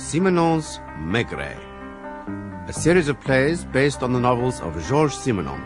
Simenon's Maigret, a series of plays based on the novels of Georges Simenon.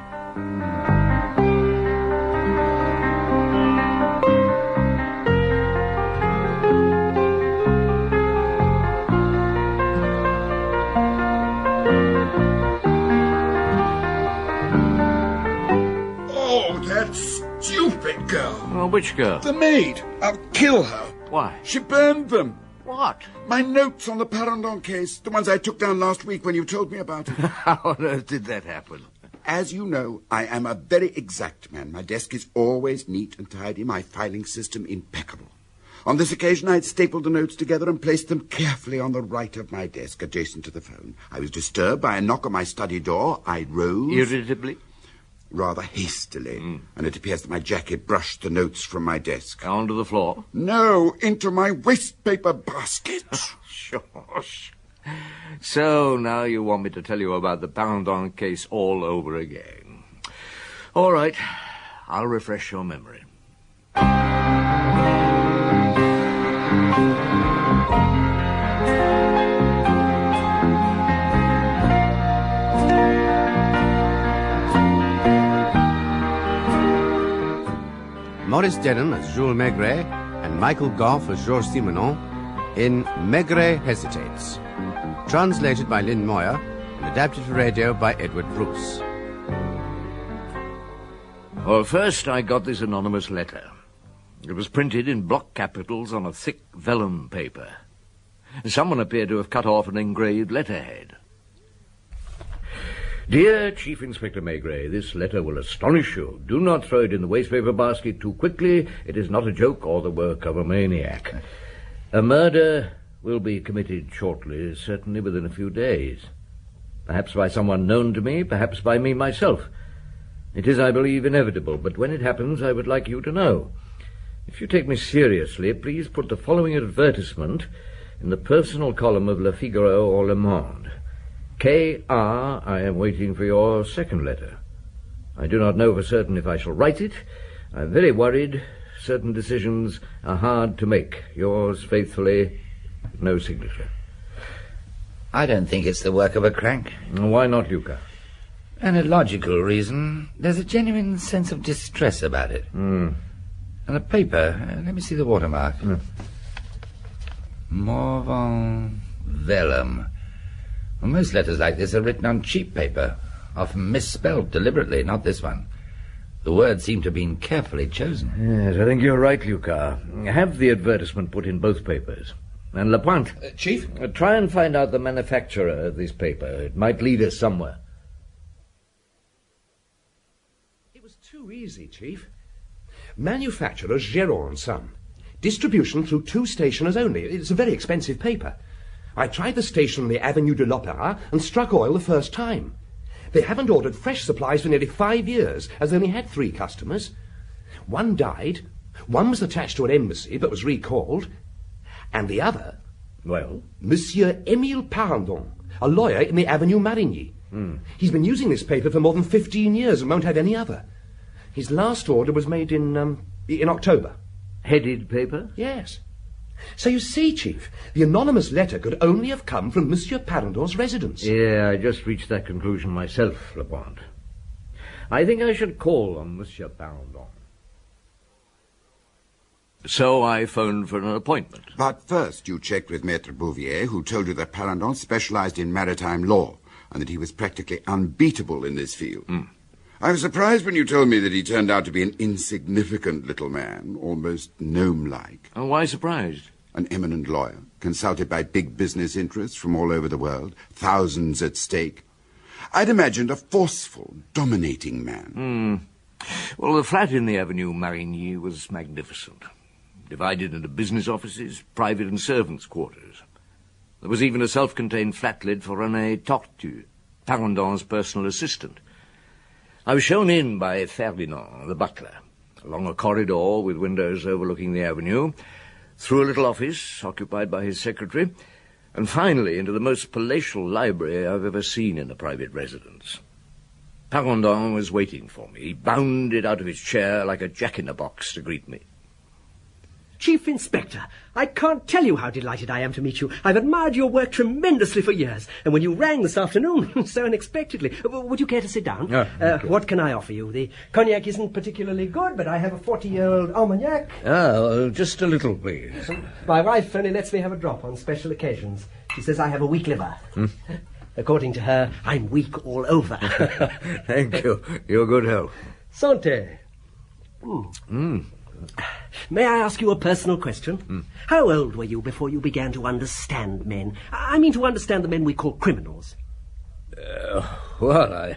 Oh, that stupid girl. Oh, which girl? The maid. I'll kill her. Why? She burned them. What? My notes on the Parandon case, the ones I took down last week when you told me about it. How on earth did that happen? As you know, I am a very exact man. My desk is always neat and tidy, my filing system impeccable. On this occasion, I had stapled the notes together and placed them carefully on the right of my desk, adjacent to the phone. I was disturbed by a knock on my study door. I rose... Irritably? Rather hastily, and it appears that my jacket brushed the notes from my desk. Onto the floor? No, into my waste paper basket. Shush. So now you want me to tell you about the Parandon case all over again. All right, I'll refresh your memory. Maurice Denham as Jules Maigret and Michael Goff as Georges Simenon in Maigret Hesitates, translated by Lynn Moyer and adapted for radio by Edward Bruce. Well, first I got this anonymous letter. It was printed in block capitals on a thick vellum paper. Someone appeared to have cut off an engraved letterhead. Dear Chief Inspector Maigret, this letter will astonish you. Do not throw it in the wastepaper basket too quickly. It is not a joke or the work of a maniac. A murder will be committed shortly, certainly within a few days. Perhaps by someone known to me, perhaps by me myself. It is, I believe, inevitable, but when it happens, I would like you to know. If you take me seriously, please put the following advertisement in the personal column of Le Figaro or Le Monde. K.R., I am waiting for your second letter. I do not know for certain if I shall write it. I'm very worried. Certain decisions are hard to make. Yours faithfully, no signature. I don't think it's the work of a crank. Why not, Luca? And a logical reason. There's a genuine sense of distress about it. And the paper, let me see the watermark. Morvan vellum. Well, most letters like this are written on cheap paper, often misspelled deliberately, not this one. The words seem to have been carefully chosen. Yes, I think you're right, Luca. Have the advertisement put in both papers. And Lapointe. Chief? Try and find out the manufacturer of this paper. It might lead us somewhere. It was too easy, Chief. Manufacturer Géron & Son. Distribution through 2 stationers only. It's a very expensive paper. I tried the station on the Avenue de l'Opéra and struck oil the first time. They haven't ordered fresh supplies for nearly 5 years, as they only had 3 customers. One died, one was attached to an embassy but was recalled, and the other... Well? Monsieur Émile Parandon, a lawyer in the Avenue Marigny. He's been using this paper for more than 15 years and won't have any other. His last order was made in October. Headed paper? Yes. So you see, Chief, the anonymous letter could only have come from Monsieur Parandon's residence. Yeah, I just reached that conclusion myself, Lapointe. I think I should call on Monsieur Parandon. So I phoned for an appointment. But first you checked with Maître Bouvier, who told you that Parandon specialized in maritime law and that he was practically unbeatable in this field. I was surprised when you told me that he turned out to be an insignificant little man, almost gnome-like. Oh, why surprised? An eminent lawyer, consulted by big business interests from all over the world, thousands at stake. I'd imagined a forceful, dominating man. Well, the flat in the Avenue Marigny was magnificent. Divided into business offices, private and servants' quarters. There was even a self-contained flat-lid for René Tortu, Parandon's personal assistant. I was shown in by Ferdinand, the butler, along a corridor with windows overlooking the avenue, through a little office occupied by his secretary, and finally into the most palatial library I've ever seen in a private residence. Parandon was waiting for me. He bounded out of his chair like a jack-in-a-box to greet me. Chief Inspector, I can't tell you how delighted I am to meet you. I've admired your work tremendously for years, and when you rang this afternoon, so unexpectedly... Would you care to sit down? What can I offer you? The cognac isn't particularly good, but I have a 40-year-old Armagnac. Just a little, please. My wife only lets me have a drop on special occasions. She says I have a weak liver. According to her, I'm weak all over. Thank you. Your good health. Santé. May I ask you a personal question? How old were you before you began to understand men? I mean to understand the men we call criminals. Well,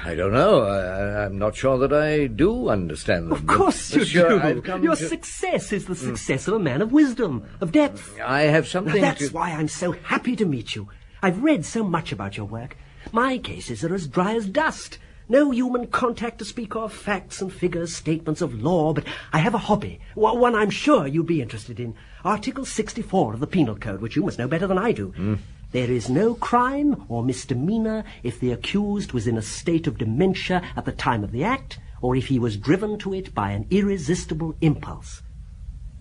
I don't know. I'm not sure that I do understand them. Of course you do. Your success is the success of a man of wisdom, of depth. I have something That's why I'm so happy to meet you. I've read so much about your work. My cases are as dry as dust. No human contact to speak of, facts and figures, statements of law, but I have a hobby, one I'm sure you'd be interested in. Article 64 of the Penal Code, which you must know better than I do. There is no crime or misdemeanor if the accused was in a state of dementia at the time of the act, or if he was driven to it by an irresistible impulse.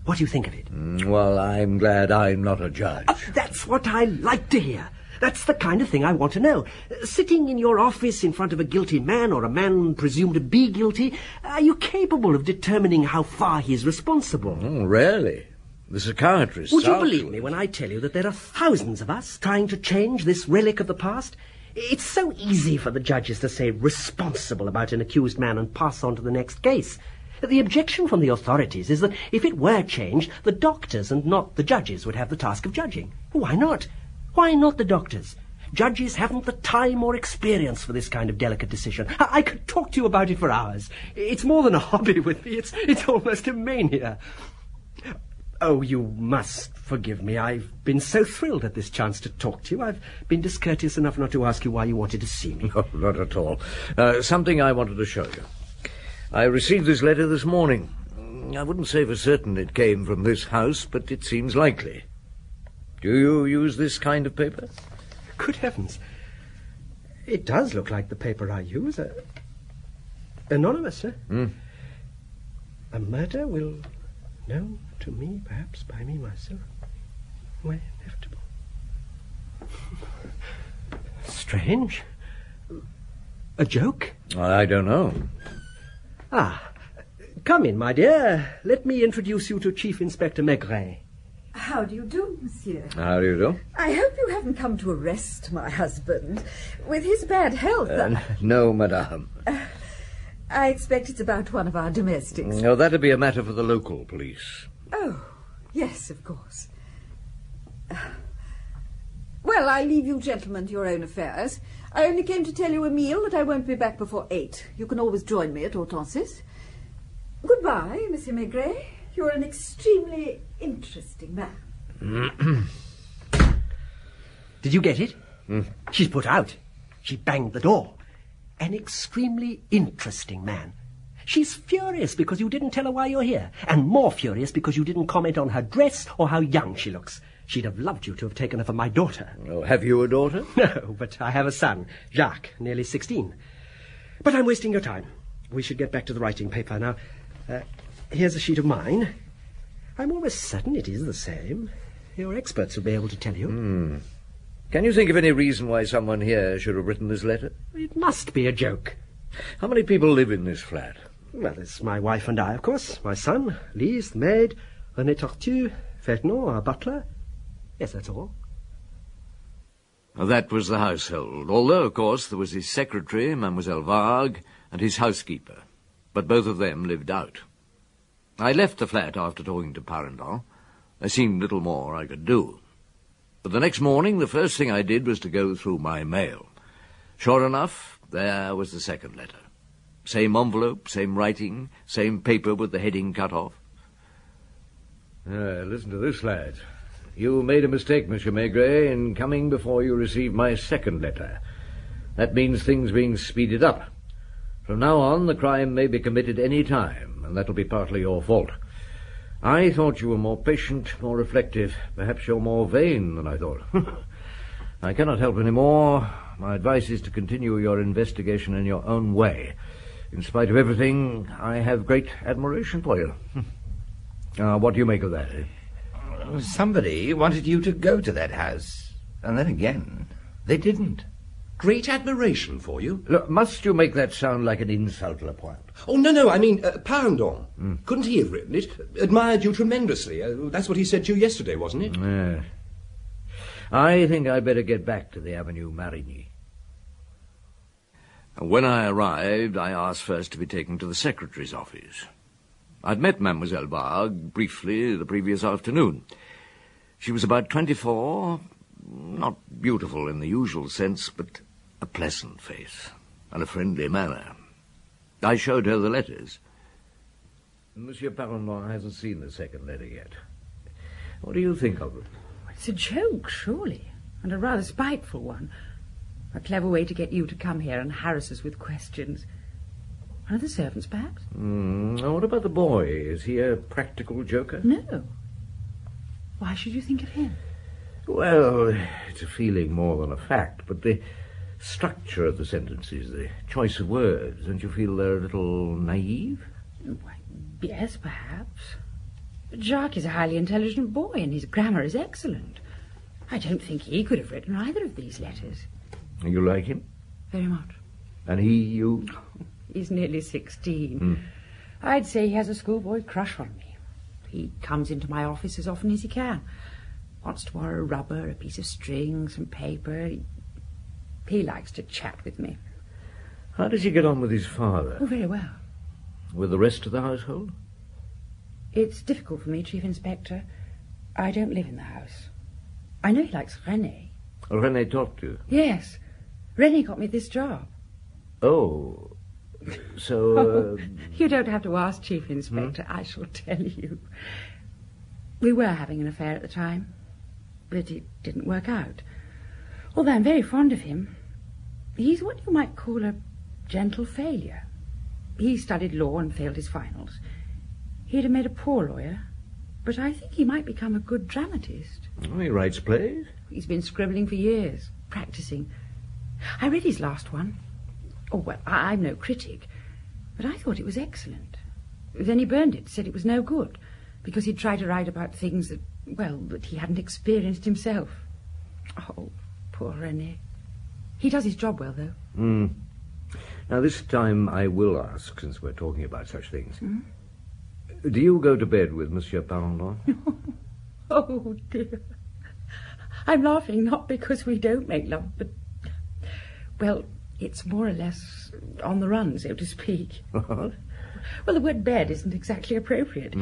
What do you think of it? Well, I'm glad I'm not a judge. That's what I like to hear. That's the kind of thing I want to know. Sitting in your office in front of a guilty man or a man presumed to be guilty, are you capable of determining how far he is responsible? Really? The psychiatrist... Would you believe me when I tell you that there are thousands of us trying to change this relic of the past? It's so easy for the judges to say responsible about an accused man and pass on to the next case. The objection from the authorities is that if it were changed, the doctors and not the judges would have the task of judging. Why not? Why not the doctors? Judges haven't the time or experience for this kind of delicate decision. I could talk to you about it for hours. It's more than a hobby with me. It's almost a mania. Oh, you must forgive me. I've been so thrilled at this chance to talk to you. I've been discourteous enough not to ask you why you wanted to see me. Oh, not at all. Something I wanted to show you. I received this letter this morning. I wouldn't say for certain it came from this house, but it seems likely. Do you use this kind of paper? Good heavens. It does look like the paper I use. Anonymous, sir. A murder will known to me, perhaps by me myself. Why, inevitable. Strange. A joke? I don't know. Come in, my dear. Let me introduce you to Chief Inspector Maigret. How do you do, monsieur? How do you do? I hope you haven't come to arrest my husband. With his bad health... No, madame. I expect it's about one of our domestics. No, that'd be a matter for the local police. Oh, yes, of course. Well, I leave you gentlemen to your own affairs. I only came to tell you, Emile, that I won't be back before 8. You can always join me at Hortense's. Goodbye, Monsieur Maigret. You're an extremely interesting man. Did you get it? She's put out. She banged the door. An extremely interesting man. She's furious because you didn't tell her why you're here, and more furious because you didn't comment on her dress or how young she looks. She'd have loved you to have taken her for my daughter. Oh, have you a daughter? No, but I have a son, Jacques, nearly 16. But I'm wasting your time. We should get back to the writing paper now. Here's a sheet of mine. I'm almost certain it is the same. Your experts will be able to tell you. Can you think of any reason why someone here should have written this letter? It must be a joke. How many people live in this flat? Well, there's my wife and I, of course. My son, Lise, the maid, René Tortue, Ferdinand, our butler. Yes, that's all. That was the household, although, of course, there was his secretary, Mademoiselle Vargue, and his housekeeper. But both of them lived out. I left the flat after talking to Parendon. There seemed little more I could do. But the next morning, the first thing I did was to go through my mail. Sure enough, there was the second letter. Same envelope, same writing, same paper with the heading cut off. Listen to this, lad. You made a mistake, Monsieur Maigret, in coming before you received my second letter. That means things being speeded up. From now on, the crime may be committed any time, and that'll be partly your fault. I thought you were more patient, more reflective. Perhaps you're more vain than I thought. I cannot help any more. My advice is to continue your investigation in your own way. In spite of everything, I have great admiration for you. What do you make of that, eh? Somebody wanted you to go to that house, and then again, they didn't. Great admiration for you. Look, must you make that sound like an insult, Lapointe? Oh, no, I mean, Parendon. Couldn't he have written it? Admired you tremendously. That's what he said to you yesterday, wasn't it? Yes. I think I'd better get back to the Avenue Marigny. When I arrived, I asked first to be taken to the secretary's office. I'd met Mademoiselle Varg briefly the previous afternoon. She was about 24, not beautiful in the usual sense, but a pleasant face and a friendly manner. I showed her the letters. Monsieur Parendon hasn't seen the second letter yet. What do you think of it? It's a joke, surely, and a rather spiteful one. A clever way to get you to come here and harass us with questions. One of the servants, perhaps? What about the boy? Is he a practical joker? No. Why should you think of him? Well, it's a feeling more than a fact, but the structure of the sentences, the choice of words, don't you feel they're a little naive? Why, yes, perhaps. But Jacques is a highly intelligent boy, and his grammar is excellent. I don't think he could have written either of these letters. You like him? Very much. And he, you? He's nearly 16. I'd say he has a schoolboy crush on me. He comes into my office as often as he can. Wants to borrow rubber, a piece of string, some paper. He likes to chat with me. How does he get on with his father? Oh, very well. With the rest of the household? It's difficult for me, Chief Inspector. I don't live in the house. I know he likes René. René talked to you? Yes. René got me this job. Oh, so... You don't have to ask, Chief Inspector. I shall tell you. We were having an affair at the time, but it didn't work out. Although I'm very fond of him. He's what you might call a gentle failure. He studied law and failed his finals. He'd have made a poor lawyer, but I think he might become a good dramatist. Oh, he writes plays? He's been scribbling for years, practicing. I read his last one. Oh, well, I'm no critic, but I thought it was excellent. Then he burned it, said it was no good, because he'd tried to write about things that, well, that he hadn't experienced himself. Oh, poor René. He does his job well, though. Now, this time I will ask, since we're talking about such things. Do you go to bed with Monsieur Parendon? Oh, dear. I'm laughing not because we don't make love, but... Well, it's more or less on the run, so to speak. What? Well, the word bed isn't exactly appropriate.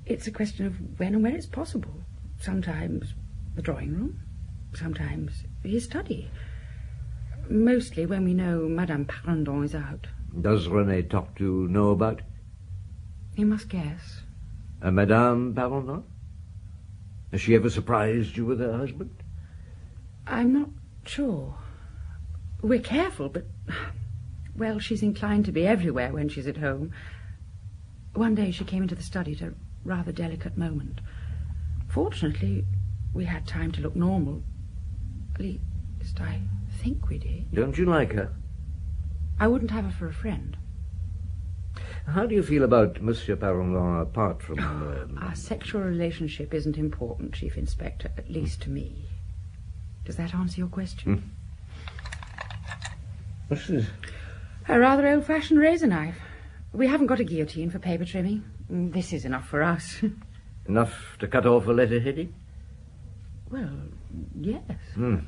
It's a question of when and where it's possible. Sometimes the drawing room, sometimes his study. Mostly when we know Madame Parendon is out. Does René talk to know about? You must guess. Madame Parendon? Has she ever surprised you with her husband? I'm not sure. We're careful, but... Well, she's inclined to be everywhere when she's at home. One day she came into the study at a rather delicate moment. Fortunately, we had time to look normal. At least, I think we did. Don't you like her? I wouldn't have her for a friend. How do you feel about Monsieur Parendon apart from... Our sexual relationship isn't important, Chief Inspector, at least to me. Does that answer your question? What's this? A rather old-fashioned razor knife. We haven't got a guillotine for paper trimming. This is enough for us. Enough to cut off a letter heading? Well, yes. Do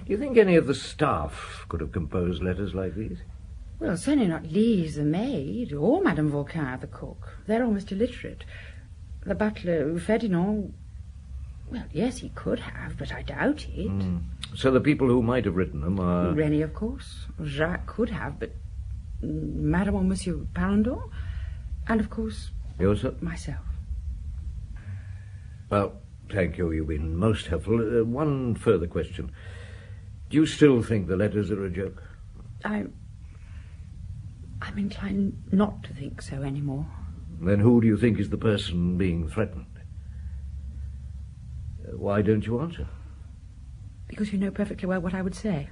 you think any of the staff could have composed letters like these? Well, certainly not Lise, the maid, or Madame Vauquin, the cook. They're almost illiterate. The butler, Ferdinand... Well, yes, he could have, but I doubt it. So the people who might have written them are... René, of course. Jacques could have, but... Madame or Monsieur Parendon? And, of course... Yourself? Myself. Well, thank you. You've been most helpful. One further question. Do you still think the letters are a joke? I'm inclined not to think so anymore. Then who do you think is the person being threatened? Why don't you answer? Because you know perfectly well what I would say.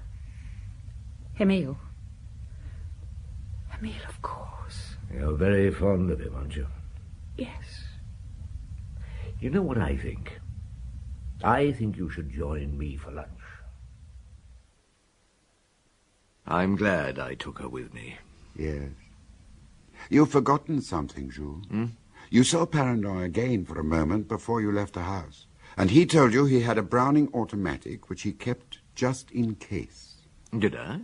Emile. Emile, of course. You're very fond of him, aren't you? Yes. You know what I think? I think you should join me for lunch. I'm glad I took her with me. Yes. You've forgotten something, Jules. You saw Paranoy again for a moment before you left the house. And he told you he had a Browning automatic which he kept just in case. Did I?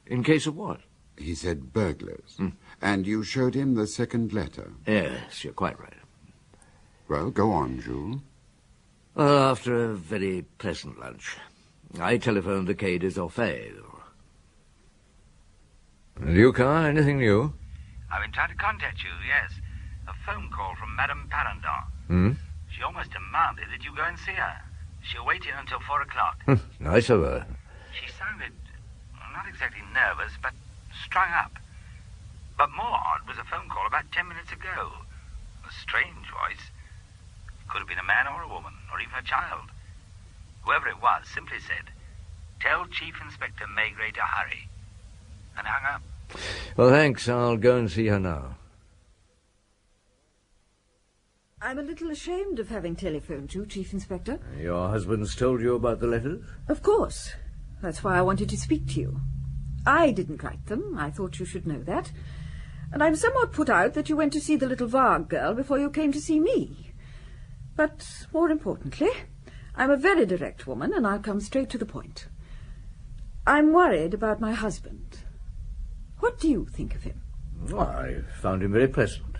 In case of what? He said burglars. And you showed him the second letter. Yes, you're quite right. Well, go on, Jules. Well, after a very pleasant lunch, I telephoned the Quai des Orfèvres. Lucas, anything new? I've been trying to contact you, yes. A phone call from Madame Parandon. She almost demanded that you go and see her. She'll wait here until 4 o'clock. Nice of her. She sounded not exactly nervous, but strung up. But more odd was a phone call about 10 minutes ago. A strange voice. Could have been a man or a woman, or even a child. Whoever it was simply said, "Tell Chief Inspector Maigret to hurry," and hung up. Well, thanks. I'll go and see her now. I'm a little ashamed of having telephoned you, Chief Inspector. Your husband's told you about the letters? Of course. That's why I wanted to speak to you. I didn't write them. I thought you should know that. And I'm somewhat put out that you went to see the little Varg girl before you came to see me. But more importantly, I'm a very direct woman, and I'll come straight to the point. I'm worried about my husband. What do you think of him? I found him very pleasant.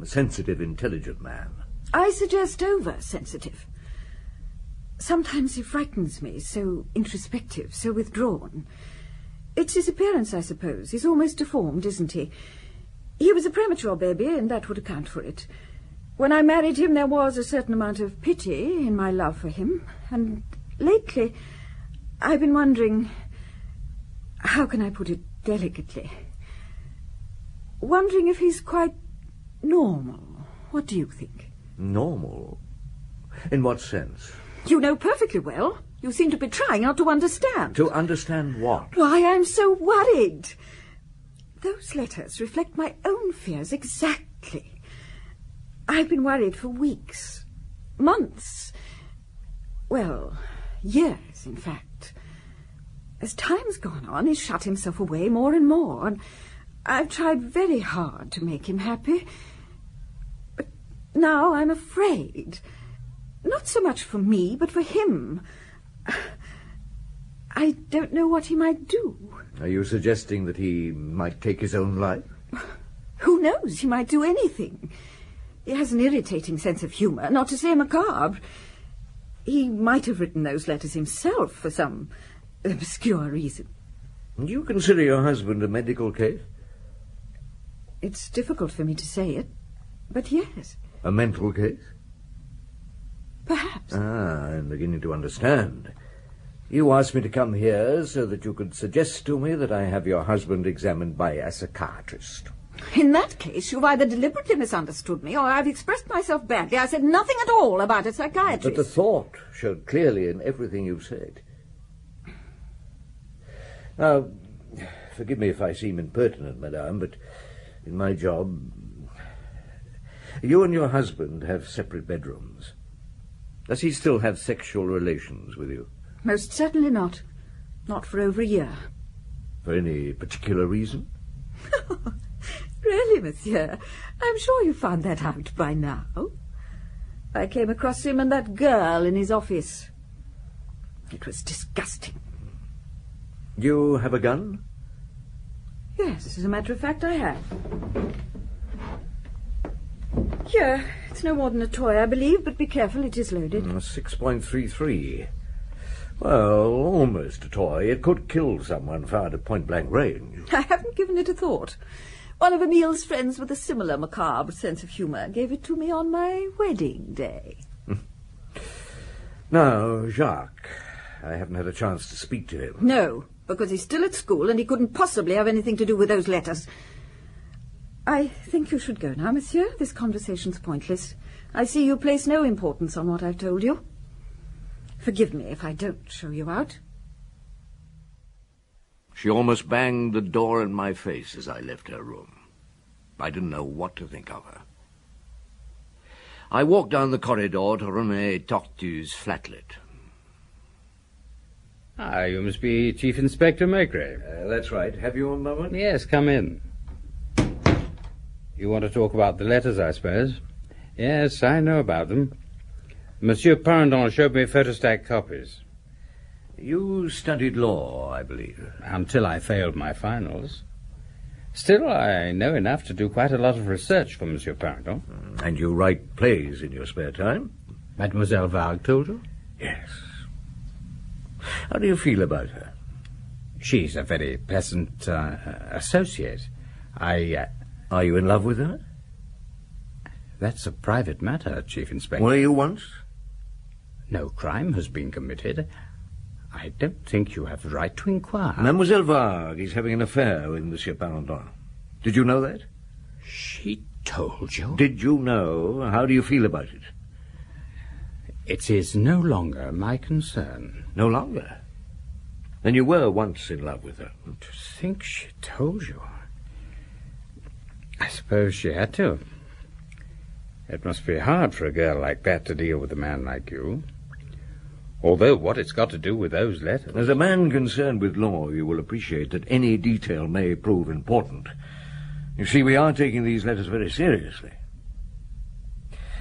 A sensitive, intelligent man. I suggest over-sensitive. Sometimes he frightens me, so introspective, so withdrawn. It's his appearance, I suppose. He's almost deformed, isn't he? He was a premature baby, and that would account for it. When I married him, there was a certain amount of pity in my love for him. And lately, I've been wondering... How can I put it delicately? Wondering if he's quite normal. What do you think? Normal? In what sense? You know perfectly well. You seem to be trying not to understand. To understand what? Why I'm so worried. Those letters reflect my own fears exactly. I've been worried for weeks, months, well, years, in fact. As time's gone on, he's shut himself away more and more, and I've tried very hard to make him happy. But now I'm afraid. Not so much for me, but for him. I don't know what he might do. Are you suggesting that he might take his own life? Who knows? He might do anything. He has an irritating sense of humour, not to say macabre. He might have written those letters himself for some obscure reason. Do you consider your husband a medical case? It's difficult for me to say it, but yes. A mental case? Perhaps. I'm beginning to understand. You asked me to come here so that you could suggest to me that I have your husband examined by a psychiatrist. In that case, you've either deliberately misunderstood me or I've expressed myself badly. I said nothing at all about a psychiatrist. But the thought showed clearly in everything you've said. Now, forgive me if I seem impertinent, madame, but in my job, you and your husband have separate bedrooms. Does he still have sexual relations with you? Most certainly not. Not for over a year. For any particular reason? Really, monsieur? I'm sure you found that out by now. I came across him and that girl in his office. It was disgusting. You have a gun? Yes, as a matter of fact, I have. Here, it's no more than a toy, I believe, but be careful, it is loaded. 6.33. Well, almost a toy. It could kill someone fired at point-blank range. I haven't given it a thought. One of Emil's friends with a similar macabre sense of humour gave it to me on my wedding day. Now, Jacques, I haven't had a chance to speak to him. No, because he's still at school and he couldn't possibly have anything to do with those letters. I think you should go now, monsieur. This conversation's pointless. I see you place no importance on what I've told you. Forgive me if I don't show you out. She almost banged the door in my face as I left her room. I didn't know what to think of her. I walked down the corridor to René Tortu's flatlet. Ah, you must be Chief Inspector Maigret. That's right. Have you a moment? Yes, come in. You want to talk about the letters, I suppose? Yes, I know about them. Monsieur Parendon showed me photostat copies. You studied law, I believe. Until I failed my finals. Still, I know enough to do quite a lot of research for Monsieur Parendon. And you write plays in your spare time? Mademoiselle Varg told you? Yes. How do you feel about her? She's a very pleasant associate. Are you in love with her? That's a private matter, Chief Inspector. Were you once? No crime has been committed. I don't think you have the right to inquire. Mademoiselle Varg is having an affair with Monsieur Parendon. Did you know that? She told you? Did you know? How do you feel about it? It is no longer my concern. No longer? Then you were once in love with her. To think she told you. I suppose she had to. It must be hard for a girl like that to deal with a man like you. Although what it's got to do with those letters... As a man concerned with law, you will appreciate that any detail may prove important. You see, we are taking these letters very seriously.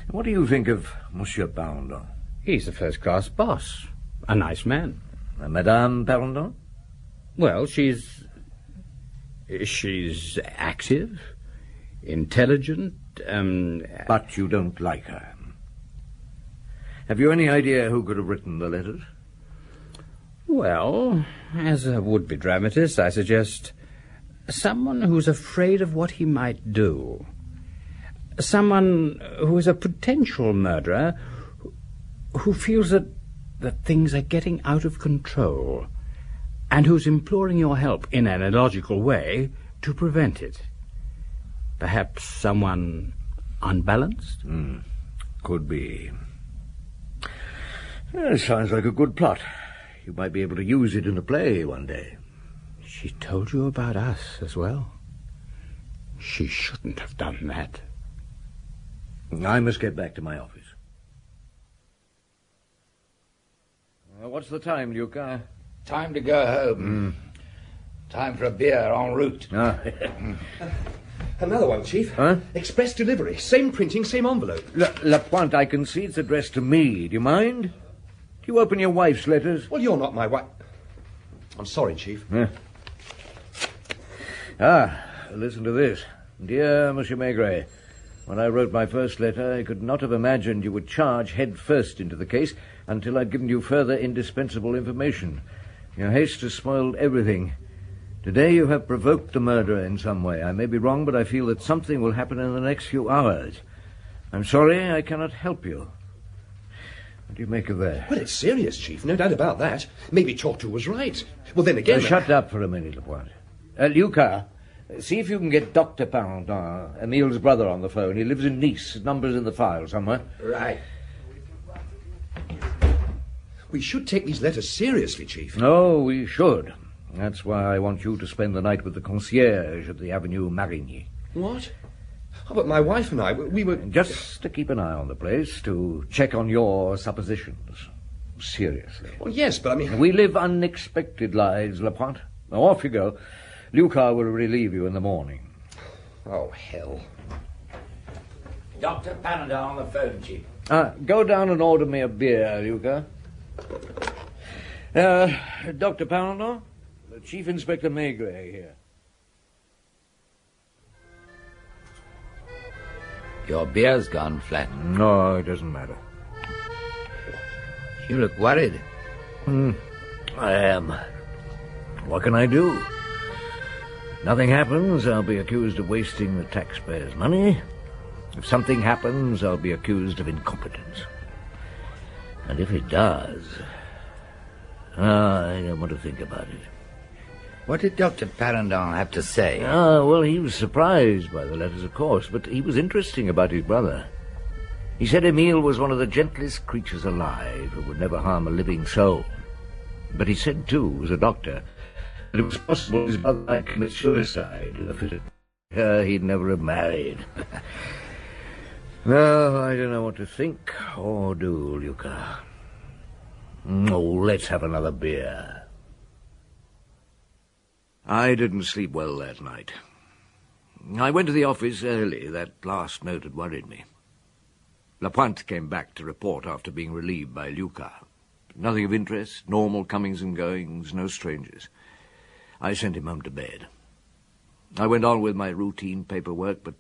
What do you think of Monsieur Parendon? He's a first-class boss. A nice man. Madame Parendon? Well, she's active, intelligent, But you don't like her. Have you any idea who could have written the letters? Well, as a would-be dramatist, I suggest someone who's afraid of what he might do. Someone who is a potential murderer who feels that things are getting out of control and who's imploring your help in an illogical way to prevent it. Perhaps someone unbalanced? Could be. Sounds like a good plot. You might be able to use it in a play one day. She told you about us as well. She shouldn't have done that. I must get back to my office. What's the time, Luca? Time to go home. Time for a beer en route. Another one, Chief. Huh? Express delivery. Same printing, same envelope. Lapointe, I can see it's addressed to me. Do you mind? Do you open your wife's letters? Well, you're not my wife. I'm sorry, Chief. Listen to this. Dear Monsieur Maigret, when I wrote my first letter, I could not have imagined you would charge head first into the case until I'd given you further indispensable information. Your haste has spoiled everything. Today you have provoked the murderer in some way. I may be wrong, but I feel that something will happen in the next few hours. I'm sorry I cannot help you. What do you make of that? Well, it's serious, Chief. No doubt about that. Maybe Tortu was right. Well, then again... Shut up for a minute, Lapointe. Luca, see if you can get Dr. Parendon, Emile's brother, on the phone. He lives in Nice. His number's in the file somewhere. Right. We should take these letters seriously, Chief. No, we should. That's why I want you to spend the night with the concierge at the Avenue Marigny. What? Oh, but my wife and I, we were... Just to keep an eye on the place, to check on your suppositions. Seriously. Well, yes, but I mean... We live unexpected lives, Lapointe. Now, off you go. Luca will relieve you in the morning. Oh, hell. Dr. Parendon on the phone, Chief. Go down and order me a beer, Luca. Dr. Parendon? Chief Inspector Maigret here. Your beer's gone flat. No, it doesn't matter. You look worried. I am. What can I do? Nothing happens, I'll be accused of wasting the taxpayers' money. If something happens, I'll be accused of incompetence. And if it does... I don't want to think about it. What did Dr. Parendon have to say? Well, he was surprised by the letters, of course, but he was interesting about his brother. He said Emile was one of the gentlest creatures alive who would never harm a living soul. But he said, too, as a doctor, that it was possible his brother might commit suicide in a fit of He'd never have married. No, I don't know what to think or do, Luca. Oh, let's have another beer. I didn't sleep well that night. I went to the office early. That last note had worried me. Lapointe came back to report after being relieved by Luca. Nothing of interest, normal comings and goings, no strangers. I sent him home to bed. I went on with my routine paperwork, but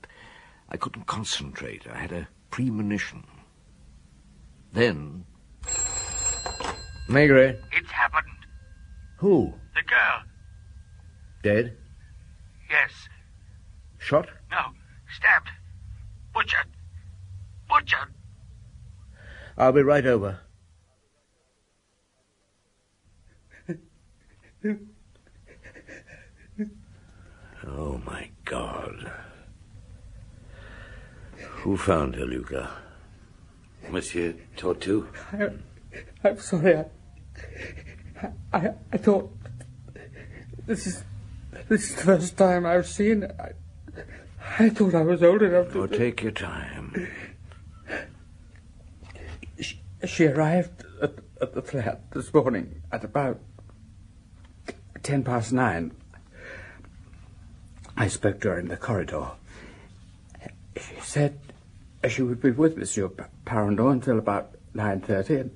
I couldn't concentrate. I had a premonition. Then... Maigret. It's happened. Who? The girl. Dead? Yes. Shot? No. Stabbed. Butchered. Butchered. I'll be right over. Oh, my God. Who found her, Luca? Monsieur Tortu? I'm sorry. I thought... This is the first time I've seen her. I thought I was old enough to... Oh, take your time. She arrived at the flat this morning at about 9:10. I spoke to her in the corridor. She said she would be with Monsieur Parandon until about 9:30,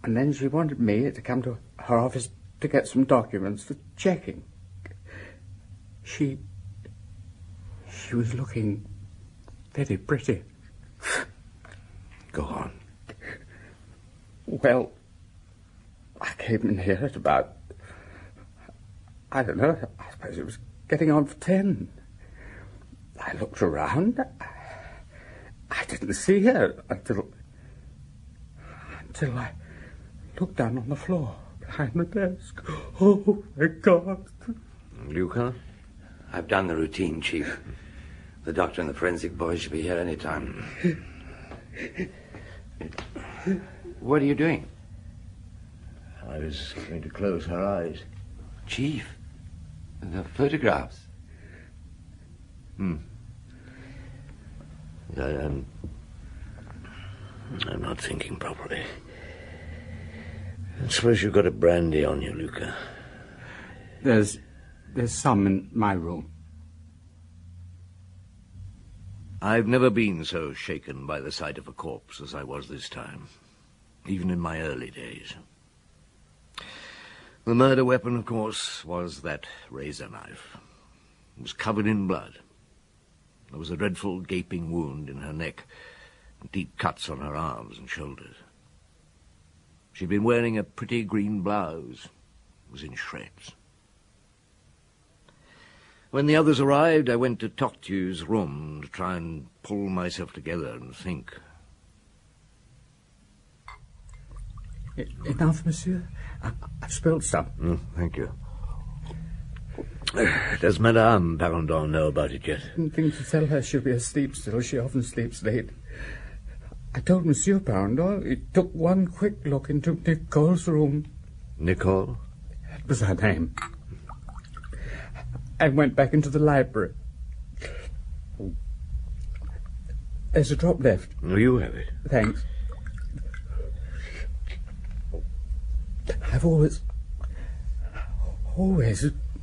and then she wanted me to come to her office to get some documents for checking. She was looking very pretty. Go on. Well, I came in here at about, I don't know, I suppose it was getting on for 10. I looked around. I didn't see her until I looked down on the floor behind the desk. Oh, my God. Luca? I've done the routine, Chief. The doctor and the forensic boys should be here any time. What are you doing? I was going to close her eyes. Chief, the photographs. I'm not thinking properly. I suppose you've got a brandy on you, Luca. There's some in my room. I've never been so shaken by the sight of a corpse as I was this time, even in my early days. The murder weapon, of course, was that razor knife. It was covered in blood. There was a dreadful gaping wound in her neck, and deep cuts on her arms and shoulders. She'd been wearing a pretty green blouse. It was in shreds. When the others arrived, I went to Tortu's room to try and pull myself together and think. Enough, monsieur? I've spilled some. Thank you. Does Madame Parandon know about it yet? I didn't think to tell her she'll be asleep still. She often sleeps late. I told Monsieur Parandon. He took one quick look into Nicole's room. Nicole? That was her name. I went back into the library. There's a drop left. Oh, you have it. Thanks. I've always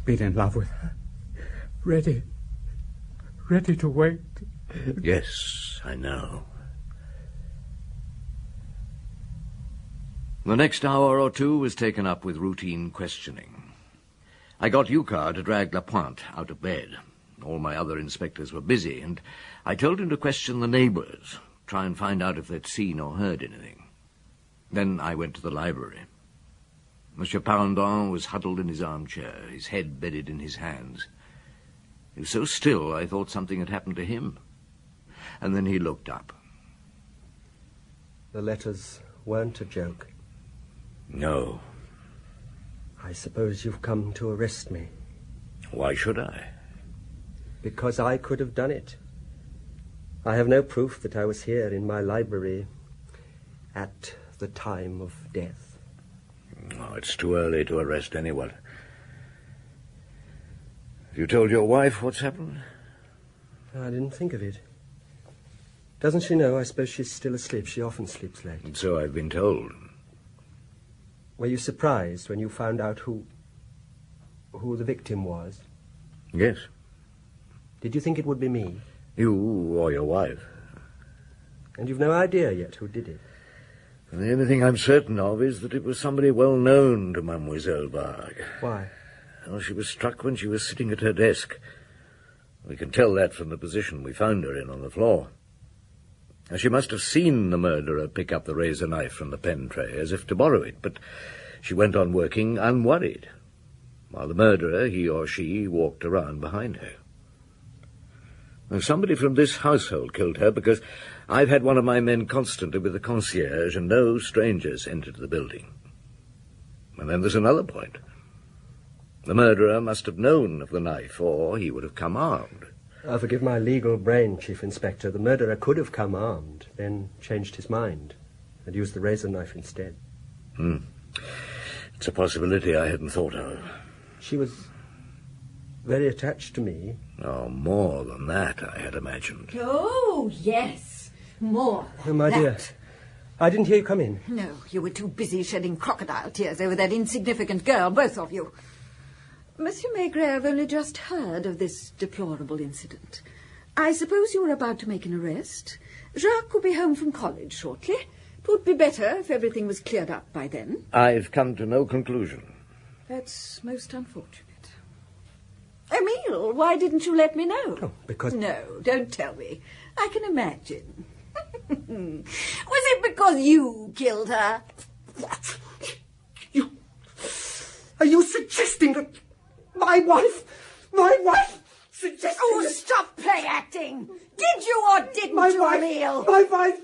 been in love with her. Ready to wait. Yes, I know. The next hour or two was taken up with routine questioning. I got Yuka to drag Lapointe out of bed. All my other inspectors were busy, and I told him to question the neighbours, try and find out if they'd seen or heard anything. Then I went to the library. Monsieur Parandon was huddled in his armchair, his head bedded in his hands. He was so still I thought something had happened to him. And then he looked up. The letters weren't a joke. No. I suppose you've come to arrest me. Why should I? Because I could have done it. I have no proof that I was here in my library at the time of death. Oh, it's too early to arrest anyone. Have you told your wife what's happened? I didn't think of it. Doesn't she know? I suppose she's still asleep. She often sleeps late. And so I've been told. Were you surprised when you found out who the victim was? Yes. Did you think it would be me? You or your wife. And you've no idea yet who did it? The only thing I'm certain of is that it was somebody well known to Mademoiselle Varg. Why? Well, she was struck when she was sitting at her desk. We can tell that from the position we found her in on the floor. Now, she must have seen the murderer pick up the razor knife from the pen tray as if to borrow it, but she went on working unworried, while the murderer, he or she, walked around behind her. Now, somebody from this household killed her because I've had one of my men constantly with the concierge and no strangers entered the building. And then there's another point. The murderer must have known of the knife, or he would have come armed. Forgive my legal brain, Chief Inspector. The murderer could have come armed, then changed his mind, and used the razor knife instead. It's a possibility I hadn't thought of. She was very attached to me. Oh, more than that, I had imagined. Oh, yes. More than My that. dear, I didn't hear you come in. No, you were too busy shedding crocodile tears over that insignificant girl, both of you. Monsieur Maigret, I've only just heard of this deplorable incident. I suppose you were about to make an arrest. Jacques will be home from college shortly. It would be better if everything was cleared up by then. I've come to no conclusion. That's most unfortunate. Emile, why didn't you let me know? Oh, because... No, don't tell me. I can imagine. Was it because you killed her? You... Are you suggesting that my wife suggesting... Oh, stop play acting! Did you or didn't you, Emile? My wife,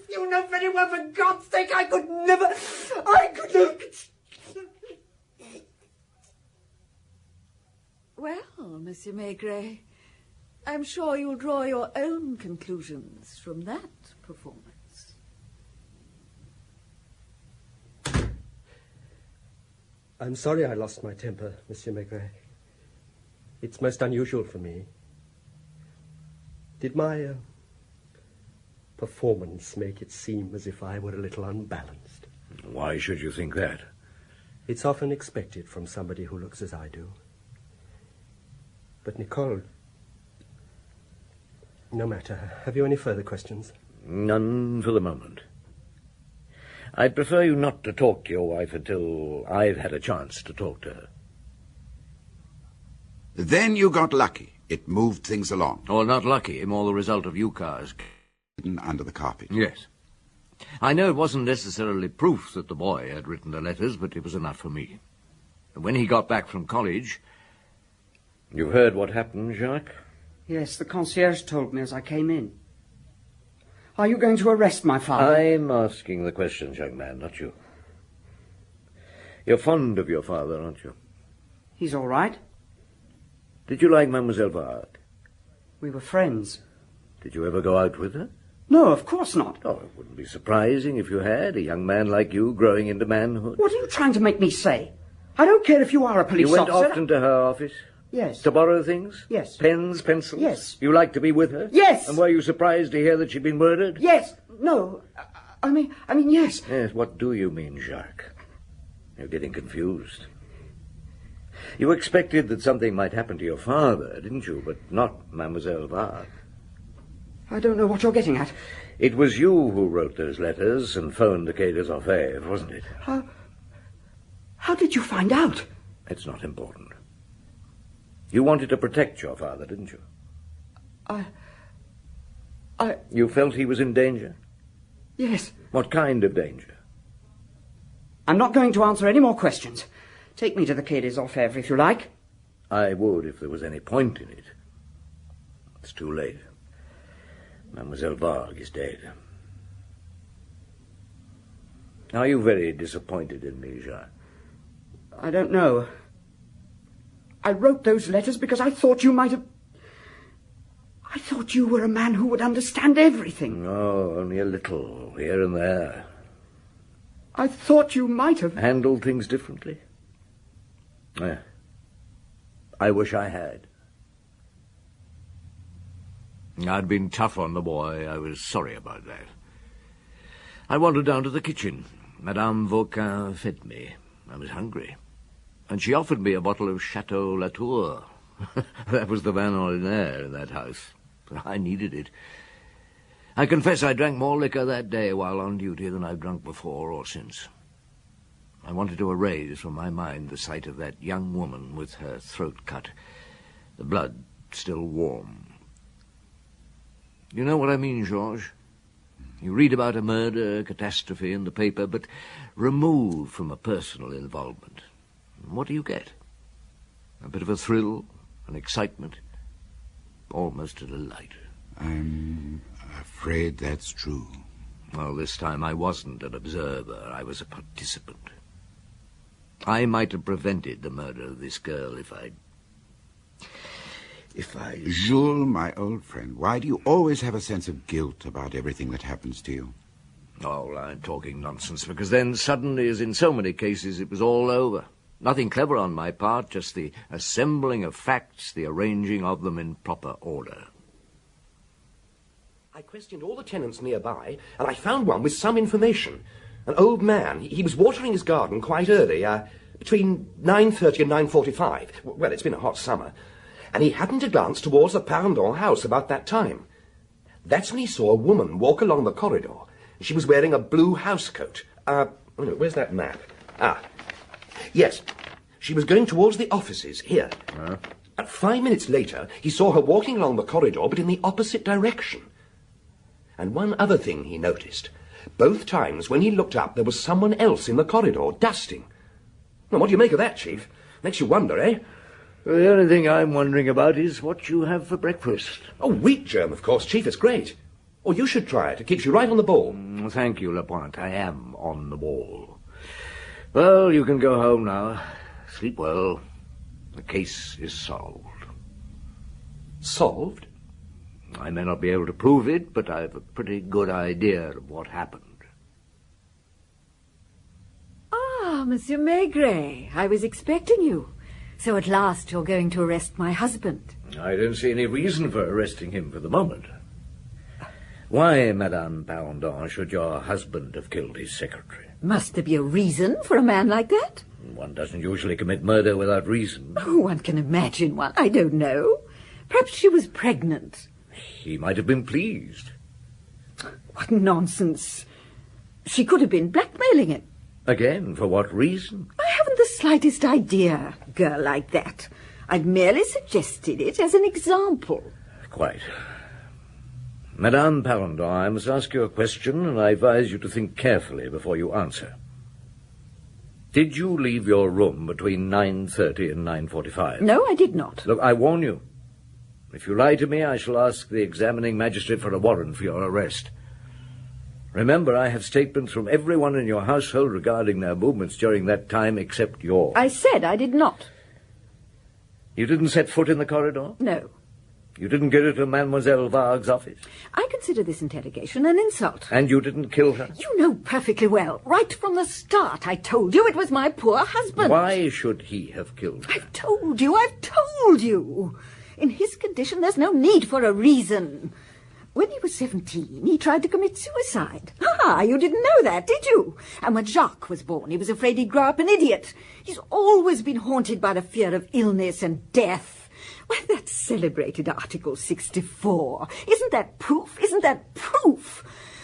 you know very well, for God's sake, I could never... Well, Monsieur Maigret, I'm sure you'll draw your own conclusions from that performance. I'm sorry I lost my temper, Monsieur Maigret. It's most unusual for me. Did my performance make it seem as if I were a little unbalanced? Why should you think that? It's often expected from somebody who looks as I do. But, Nicole... No matter. Have you any further questions? None for the moment. I'd prefer you not to talk to your wife until I've had a chance to talk to her. Then you got lucky. It moved things along. Oh, not lucky. More the result of you cars. Hidden under the carpet. Yes. I know it wasn't necessarily proof that the boy had written the letters, but it was enough for me. When he got back from college... You heard what happened, Jacques? Yes, the concierge told me as I came in. Are you going to arrest my father? I'm asking the questions, young man, not you. You're fond of your father, aren't you? He's all right. Did you like Mademoiselle Varg? We were friends. Did you ever go out with her? No, of course not. Oh, it wouldn't be surprising if you had, a young man like you growing into manhood. What are you trying to make me say? I don't care if you are a police officer. You went often to her office? Yes. To borrow things? Yes. Pens, pencils? Yes. You liked to be with her? Yes. And were you surprised to hear that she'd been murdered? Yes. No. I mean, yes. Yes, what do you mean, Jacques? You're getting confused. You expected that something might happen to your father, didn't you? But not Mademoiselle Varg. I don't know what you're getting at. It was you who wrote those letters and phoned the Quai des Orfèvres, wasn't it? How did you find out? It's not important. You wanted to protect your father, didn't you? You felt he was in danger? Yes. What kind of danger? I'm not going to answer any more questions. Take me to the Quai des Orfèvres if you like. I would if there was any point in it. It's too late. Mademoiselle Varg is dead. Are you very disappointed in me, Jacques? I don't know. I wrote those letters because I thought you might have... I thought you were a man who would understand everything. No, only a little, here and there. I thought you might have... Handled things differently? I wish I had. I'd been tough on the boy. I was sorry about that. I wandered down to the kitchen. Madame Vauquin fed me. I was hungry. And she offered me a bottle of Chateau Latour. That was the vin ordinaire in that house. I needed it. I confess I drank more liquor that day while on duty than I've drunk before or since. I wanted to erase from my mind the sight of that young woman with her throat cut, the blood still warm. You know what I mean, Georges? You read about a murder, a catastrophe in the paper, but removed from a personal involvement. What do you get? A bit of a thrill, an excitement, almost a delight. I'm afraid that's true. Well, this time I wasn't an observer. I was a participant. I might have prevented the murder of this girl if I... Jules, my old friend, why do you always have a sense of guilt about everything that happens to you? Oh, I'm talking nonsense, because then suddenly, as in so many cases, it was all over. Nothing clever on my part, just the assembling of facts, the arranging of them in proper order. I questioned all the tenants nearby, and I found one with some information. An old man. He was watering his garden quite early, between 9:30 and 9:45. Well, it's been a hot summer. And he happened to glance towards the Parendon house about that time. That's when he saw a woman walk along the corridor. She was wearing a blue housecoat. Where's that map? Yes. She was going towards the offices, here. And 5 minutes later, he saw her walking along the corridor, but in the opposite direction. And one other thing he noticed. Both times when he looked up, there was someone else in the corridor, dusting. Now, what do you make of that, Chief? Makes you wonder, eh? The only thing I'm wondering about is what you have for breakfast. Oh, wheat germ, of course, Chief. It's great. Oh, you should try it. It keeps you right on the ball. Thank you, Lapointe. I am on the ball. Well, you can go home now. Sleep well. The case is solved. Solved? I may not be able to prove it, but I've a pretty good idea of what happened. Ah, Monsieur Maigret, I was expecting you. So at last you're going to arrest my husband. I don't see any reason for arresting him for the moment. Why, Madame Parendon, should your husband have killed his secretary? Must there be a reason for a man like that? One doesn't usually commit murder without reason. Oh, one can imagine one. I don't know. Perhaps she was pregnant. He might have been pleased. What nonsense. She could have been blackmailing him. Again, for what reason? I haven't the slightest idea, a girl like that. I've merely suggested it as an example. Quite. Madame Parendon, I must ask you a question, and I advise you to think carefully before you answer. Did you leave your room between 9:30 and 9:45? No, I did not. Look, I warn you. If you lie to me, I shall ask the examining magistrate for a warrant for your arrest. Remember, I have statements from everyone in your household regarding their movements during that time except yours. I said I did not. You didn't set foot in the corridor? No. You didn't get into Mademoiselle Vargue's office? I consider this interrogation an insult. And you didn't kill her? You know perfectly well. Right from the start, I told you it was my poor husband. Why should he have killed her? I've told you. In his condition, there's no need for a reason. When he was 17, he tried to commit suicide. Ah, you didn't know that, did you? And when Jacques was born, he was afraid he'd grow up an idiot. He's always been haunted by the fear of illness and death. Why, that celebrated Article 64. Isn't that proof?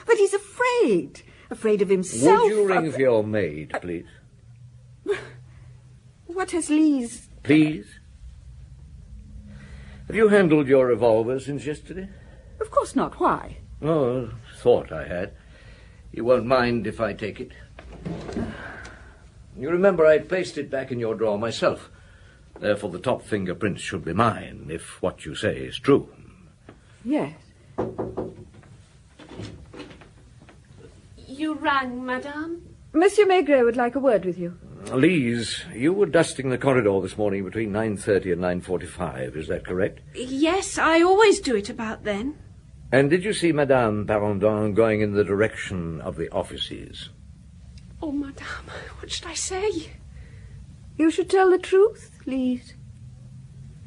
But he's afraid. Afraid of himself. Would you ring for your maid, please? What has Lise... Please? Have you handled your revolver since yesterday? Of course not. Why? Oh, thought I had. You won't mind if I take it? You remember I placed it back in your drawer myself. Therefore the top fingerprints should be mine, if what you say is true. Yes. You rang, madame? Monsieur Maigret would like a word with you. Lise, you were dusting the corridor this morning between 9:30 and 9:45, is that correct? Yes, I always do it about then. And did you see Madame Parendon going in the direction of the offices? Oh, madame, what should I say? You should tell the truth, Lise.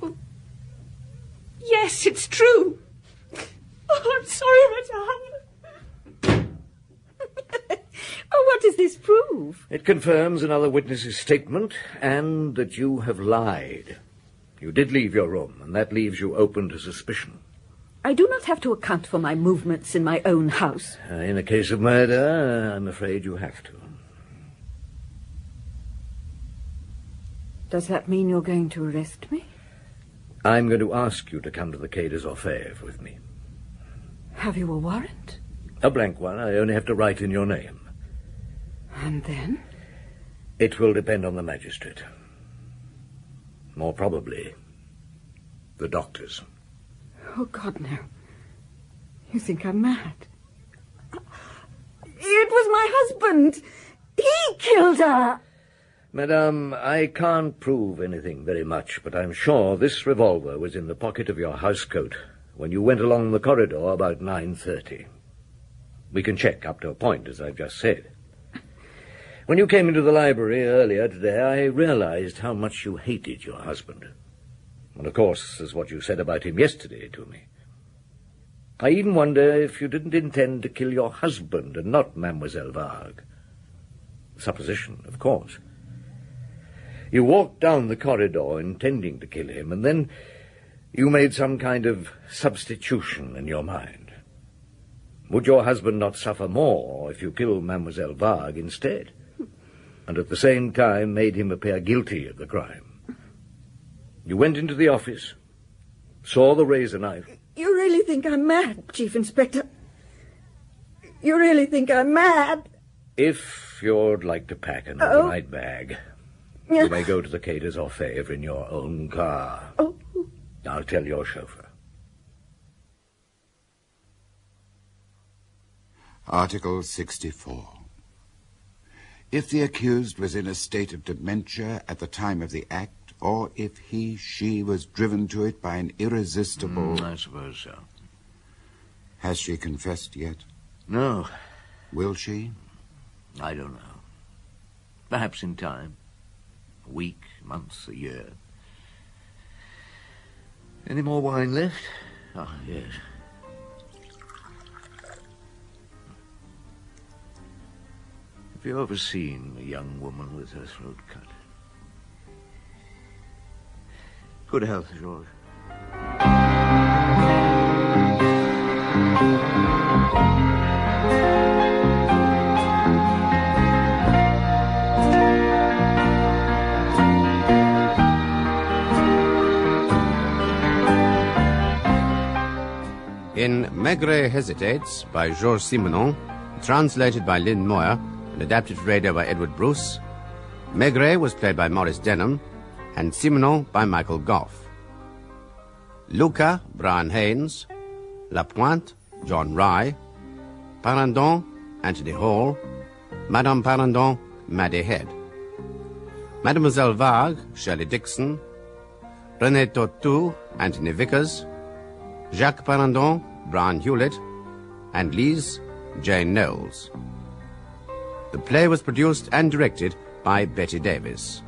Well, yes, it's true. Oh, I'm sorry, Madame. Oh, what does this prove? It confirms another witness's statement, and that you have lied. You did leave your room, and that leaves you open to suspicion. I do not have to account for my movements in my own house. In a case of murder, I'm afraid you have to. Does that mean you're going to arrest me? I'm going to ask you to come to the Quai des Orfèvres with me. Have you a warrant? A blank one. I only have to write in your name. And then? It will depend on the magistrate. More probably, the doctors. Oh, God, no. You think I'm mad? It was my husband. He killed her. Madame, I can't prove anything very much, but I'm sure this revolver was in the pocket of your housecoat when you went along the corridor about 9:30. We can check up to a point, as I've just said. When you came into the library earlier today, I realized how much you hated your husband. And, of course, as what you said about him yesterday to me. I even wonder if you didn't intend to kill your husband and not Mademoiselle Varg. Supposition, of course. You walked down the corridor intending to kill him, and then you made some kind of substitution in your mind. Would your husband not suffer more if you killed Mademoiselle Varg instead, and at the same time made him appear guilty of the crime? You went into the office, saw the razor knife. You really think I'm mad, Chief Inspector? You really think I'm mad? If you'd like to pack an overnight bag, you may go to the Quai des Orfèvres in your own car. Oh. I'll tell your chauffeur. Article 64. If the accused was in a state of dementia at the time of the act, or if he, she was driven to it by an irresistible... I suppose so. Has she confessed yet? No. Will she? I don't know. Perhaps in time. A week, months, a year. Any more wine left? Ah, yes. Have you ever seen a young woman with her throat cut? Good health, George. In Maigret Hesitates by Georges Simenon, translated by Lynn Moyer and adapted for radio by Edward Bruce, Maigret was played by Maurice Denham and Simenon by Michael Gough. Luca, Brian Haynes. La Pointe, John Rye. Parandon, Anthony Hall. Madame Parandon, Maddie Head. Mademoiselle Varg, Shirley Dixon. René Tautou, Anthony Vickers. Jacques Parandon, Brian Hewlett. And Lise, Jane Knowles. The play was produced and directed by Betty Davis.